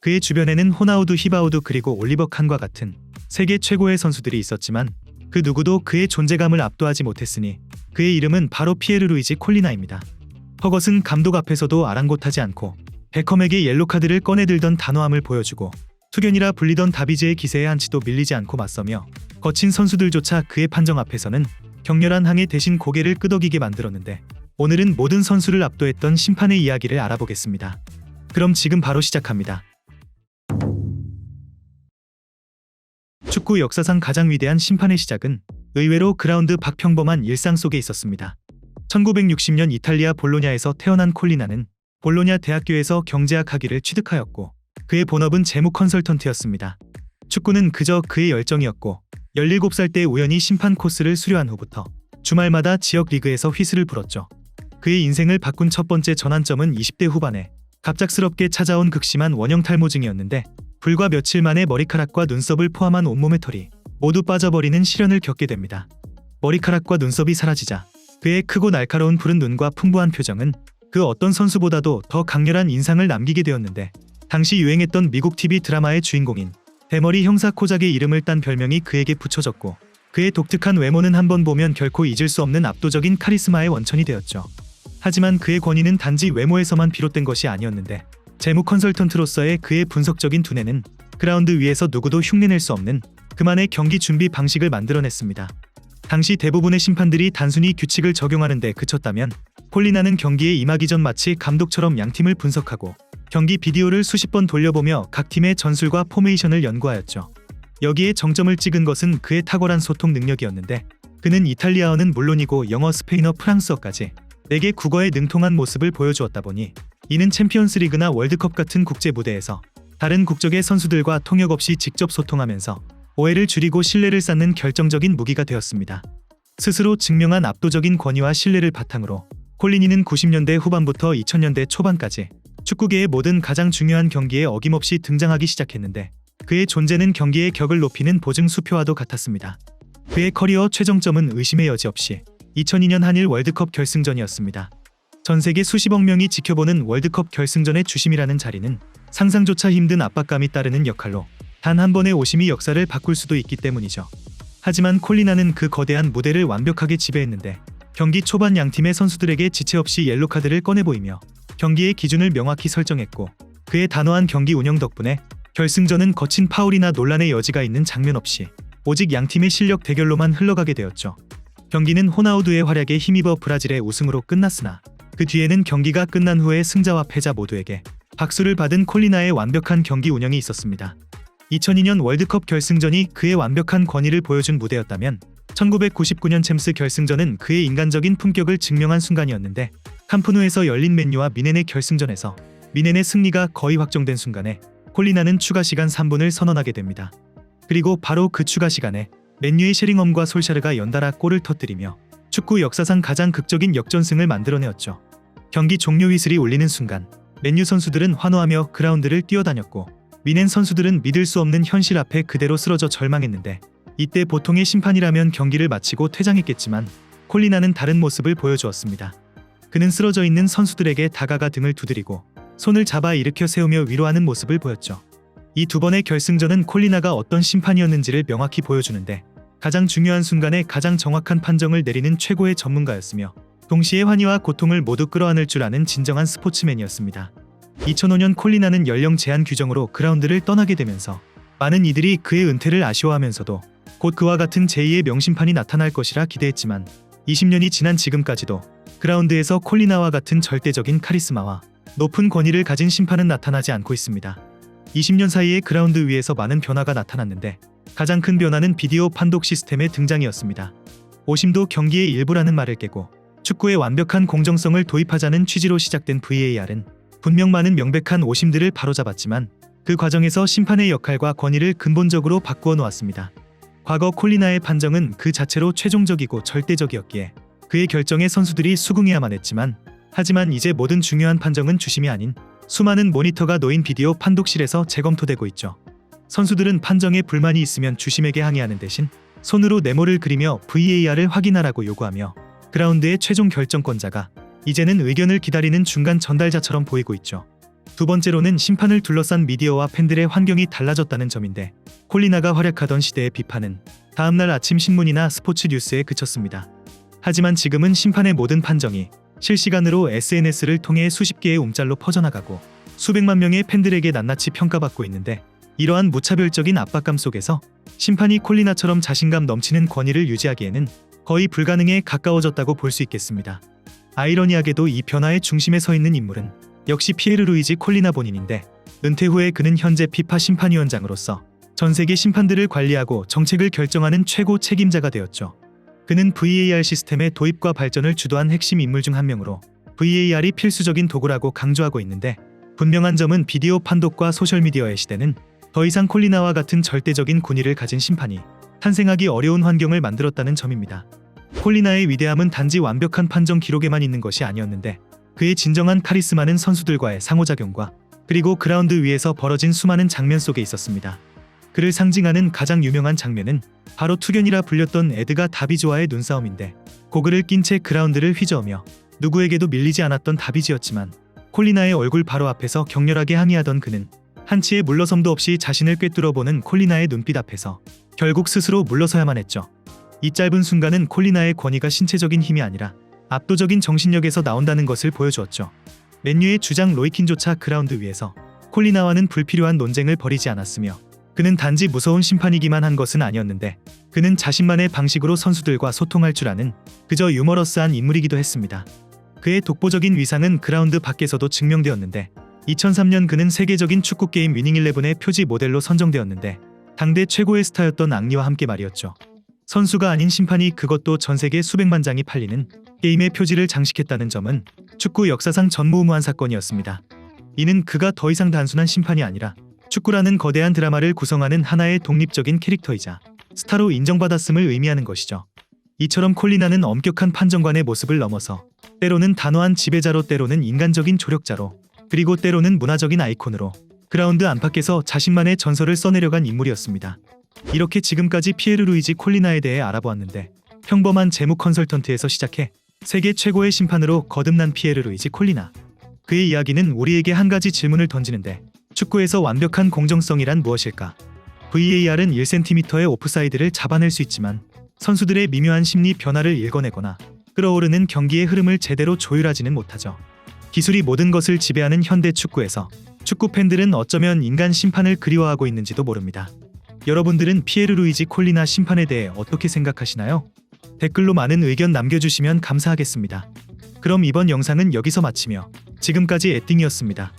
그의 주변에는 호나우두 히바우두 그리고 올리버 칸과 같은 세계 최고의 선수들이 있었지만 그 누구도 그의 존재감을 압도하지 못했으니 그의 이름은 바로 피에르 루이지 콜리나입니다. 허것은 감독 앞에서도 아랑곳하지 않고 베컴에게 옐로카드를 꺼내들던 단호함을 보여주고 투견이라 불리던 다비즈의 기세에 한치도 밀리지 않고 맞서며 거친 선수들조차 그의 판정 앞에서는 격렬한 항해 대신 고개를 끄덕이게 만들었는데, 오늘은 모든 선수를 압도했던 심판의 이야기를 알아보겠습니다. 그럼 지금 바로 시작합니다. 축구 역사상 가장 위대한 심판의 시작은 의외로 그라운드 밖평범한 일상 속에 있었습니다. 1960년 이탈리아 볼로냐에서 태어난 콜리나는 볼로냐 대학교에서 경제학 학위를 취득하였고 그의 본업은 재무 컨설턴트였습니다. 축구는 그저 그의 열정이었고 17살 때 우연히 심판 코스를 수료한 후부터 주말마다 지역 리그에서 휘슬을 불었죠. 그의 인생을 바꾼 첫 번째 전환점은 20대 후반에 갑작스럽게 찾아온 극심한 원형 탈모증이었는데, 불과 며칠 만에 머리카락과 눈썹을 포함한 온몸의 털이 모두 빠져버리는 시련을 겪게 됩니다. 머리카락과 눈썹이 사라지자 그의 크고 날카로운 푸른 눈과 풍부한 표정은 그 어떤 선수보다도 더 강렬한 인상을 남기게 되었는데, 당시 유행했던 미국 TV 드라마의 주인공인 대머리 형사 코작의 이름을 딴 별명이 그에게 붙여졌고, 그의 독특한 외모는 한번 보면 결코 잊을 수 없는 압도적인 카리스마의 원천이 되었죠. 하지만 그의 권위는 단지 외모에서만 비롯된 것이 아니었는데, 재무 컨설턴트로서의 그의 분석적인 두뇌는 그라운드 위에서 누구도 흉내낼 수 없는 그만의 경기 준비 방식을 만들어냈습니다. 당시 대부분의 심판들이 단순히 규칙을 적용하는 데 그쳤다면, 콜리나는 경기에 임하기 전 마치 감독처럼 양팀을 분석하고 경기 비디오를 수십 번 돌려보며 각 팀의 전술과 포메이션을 연구하였죠. 여기에 정점을 찍은 것은 그의 탁월한 소통 능력이었는데, 그는 이탈리아어는 물론이고 영어, 스페인어, 프랑스어까지 4개 국어에 능통한 모습을 보여주었다 보니 이는 챔피언스리그나 월드컵 같은 국제 무대에서 다른 국적의 선수들과 통역 없이 직접 소통하면서 오해를 줄이고 신뢰를 쌓는 결정적인 무기가 되었습니다. 스스로 증명한 압도적인 권위와 신뢰를 바탕으로 콜리니는 90년대 후반부터 2000년대 초반까지 축구계의 모든 가장 중요한 경기에 어김없이 등장하기 시작했는데, 그의 존재는 경기의 격을 높이는 보증 수표와도 같았습니다. 그의 커리어 최정점은 의심의 여지 없이 2002년 한일 월드컵 결승전이었습니다. 전세계 수십억 명이 지켜보는 월드컵 결승전의 주심이라는 자리는 상상조차 힘든 압박감이 따르는 역할로 단 한 번의 오심이 역사를 바꿀 수도 있기 때문이죠. 하지만 콜리나는 그 거대한 무대를 완벽하게 지배했는데, 경기 초반 양팀의 선수들에게 지체 없이 옐로카드를 꺼내 보이며 경기의 기준을 명확히 설정했고, 그의 단호한 경기 운영 덕분에 결승전은 거친 파울이나 논란의 여지가 있는 장면 없이 오직 양팀의 실력 대결로만 흘러가게 되었죠. 경기는 호나우두의 활약에 힘입어 브라질의 우승으로 끝났으나 그 뒤에는 경기가 끝난 후에 승자와 패자 모두에게 박수를 받은 콜리나의 완벽한 경기 운영이 있었습니다. 2002년 월드컵 결승전이 그의 완벽한 권위를 보여준 무대였다면, 1999년 챔스 결승전은 그의 인간적인 품격을 증명한 순간이었는데, 캄프누에서 열린 맨유와 미넨의 결승전에서 미넨의 승리가 거의 확정된 순간에 콜리나는 추가 시간 3분을 선언하게 됩니다. 그리고 바로 그 추가 시간에 맨유의 셰링엄과 솔샤르가 연달아 골을 터뜨리며 축구 역사상 가장 극적인 역전승을 만들어내었죠. 경기 종료 휘슬이 울리는 순간 맨유 선수들은 환호하며 그라운드를 뛰어다녔고, 미넨 선수들은 믿을 수 없는 현실 앞에 그대로 쓰러져 절망했는데, 이때 보통의 심판이라면 경기를 마치고 퇴장했겠지만 콜리나는 다른 모습을 보여주었습니다. 그는 쓰러져 있는 선수들에게 다가가 등을 두드리고 손을 잡아 일으켜 세우며 위로하는 모습을 보였죠. 이 두 번의 결승전은 콜리나가 어떤 심판이었는지를 명확히 보여주는데, 가장 중요한 순간에 가장 정확한 판정을 내리는 최고의 전문가였으며 동시에 환희와 고통을 모두 끌어안을 줄 아는 진정한 스포츠맨이었습니다. 2005년 콜리나는 연령 제한 규정으로 그라운드를 떠나게 되면서 많은 이들이 그의 은퇴를 아쉬워하면서도 곧 그와 같은 제2의 명심판이 나타날 것이라 기대했지만, 20년이 지난 지금까지도 그라운드에서 콜리나와 같은 절대적인 카리스마와 높은 권위를 가진 심판은 나타나지 않고 있습니다. 20년 사이에 그라운드 위에서 많은 변화가 나타났는데, 가장 큰 변화는 비디오 판독 시스템의 등장이었습니다. 오심도 경기의 일부라는 말을 깨고 축구의 완벽한 공정성을 도입하자는 취지로 시작된 VAR은 분명 많은 명백한 오심들을 바로잡았지만, 그 과정에서 심판의 역할과 권위를 근본적으로 바꾸어 놓았습니다. 과거 콜리나의 판정은 그 자체로 최종적이고 절대적이었기에 그의 결정에 선수들이 수긍해야만 했지만, 하지만 이제 모든 중요한 판정은 주심이 아닌 수많은 모니터가 놓인 비디오 판독실에서 재검토되고 있죠. 선수들은 판정에 불만이 있으면 주심에게 항의하는 대신 손으로 네모를 그리며 VAR을 확인하라고 요구하며, 그라운드의 최종 결정권자가 이제는 의견을 기다리는 중간 전달자처럼 보이고 있죠. 두 번째로는 심판을 둘러싼 미디어와 팬들의 환경이 달라졌다는 점인데, 콜리나가 활약하던 시대의 비판은 다음날 아침 신문이나 스포츠 뉴스에 그쳤습니다. 하지만 지금은 심판의 모든 판정이 실시간으로 SNS를 통해 수십 개의 움짤로 퍼져나가고 수백만 명의 팬들에게 낱낱이 평가받고 있는데, 이러한 무차별적인 압박감 속에서 심판이 콜리나처럼 자신감 넘치는 권위를 유지하기에는 거의 불가능에 가까워졌다고 볼 수 있겠습니다. 아이러니하게도 이 변화의 중심에 서 있는 인물은 역시 피에르 루이지 콜리나 본인인데, 은퇴 후에 그는 현재 피파 심판위원장으로서 전 세계 심판들을 관리하고 정책을 결정하는 최고 책임자가 되었죠. 그는 VAR 시스템의 도입과 발전을 주도한 핵심 인물 중 한 명으로 VAR이 필수적인 도구라고 강조하고 있는데, 분명한 점은 비디오 판독과 소셜미디어의 시대는 더 이상 콜리나와 같은 절대적인 권위를 가진 심판이 탄생하기 어려운 환경을 만들었다는 점입니다. 콜리나의 위대함은 단지 완벽한 판정 기록에만 있는 것이 아니었는데, 그의 진정한 카리스마는 선수들과의 상호작용과 그리고 그라운드 위에서 벌어진 수많은 장면 속에 있었습니다. 그를 상징하는 가장 유명한 장면은 바로 투견이라 불렸던 에드가 다비지와의 눈싸움인데, 고글을 낀 채 그라운드를 휘저으며 누구에게도 밀리지 않았던 다비지였지만, 콜리나의 얼굴 바로 앞에서 격렬하게 항의하던 그는 한치의 물러섬도 없이 자신을 꿰뚫어보는 콜리나의 눈빛 앞에서 결국 스스로 물러서야만 했죠. 이 짧은 순간은 콜리나의 권위가 신체적인 힘이 아니라 압도적인 정신력에서 나온다는 것을 보여주었죠. 맨유의 주장 로이킨조차 그라운드 위에서 콜리나와는 불필요한 논쟁을 벌이지 않았으며, 그는 단지 무서운 심판이기만 한 것은 아니었는데, 그는 자신만의 방식으로 선수들과 소통할 줄 아는 그저 유머러스한 인물이기도 했습니다. 그의 독보적인 위상은 그라운드 밖에서도 증명되었는데, 2003년 그는 세계적인 축구 게임 위닝 11의 표지 모델로 선정되었는데, 당대 최고의 스타였던 앙리와 함께 말이었죠. 선수가 아닌 심판이, 그것도 전 세계 수백만 장이 팔리는 게임의 표지를 장식했다는 점은 축구 역사상 전무후무한 사건이었습니다. 이는 그가 더 이상 단순한 심판이 아니라 축구라는 거대한 드라마를 구성하는 하나의 독립적인 캐릭터이자 스타로 인정받았음을 의미하는 것이죠. 이처럼 콜리나는 엄격한 판정관의 모습을 넘어서 때로는 단호한 지배자로, 때로는 인간적인 조력자로, 그리고 때로는 문화적인 아이콘으로 그라운드 안팎에서 자신만의 전설을 써내려간 인물이었습니다. 이렇게 지금까지 피에르 루이지 콜리나에 대해 알아보았는데, 평범한 재무 컨설턴트에서 시작해 세계 최고의 심판으로 거듭난 피에르 루이지 콜리나. 그의 이야기는 우리에게 한 가지 질문을 던지는데, 축구에서 완벽한 공정성이란 무엇일까? VAR은 1cm의 오프사이드를 잡아낼 수 있지만 선수들의 미묘한 심리 변화를 읽어내거나 끓어오르는 경기의 흐름을 제대로 조율하지는 못하죠. 기술이 모든 것을 지배하는 현대 축구에서 축구 팬들은 어쩌면 인간 심판을 그리워하고 있는지도 모릅니다. 여러분들은 피에르 루이지 콜리나 심판에 대해 어떻게 생각하시나요? 댓글로 많은 의견 남겨주시면 감사하겠습니다. 그럼 이번 영상은 여기서 마치며, 지금까지 에띵이었습니다.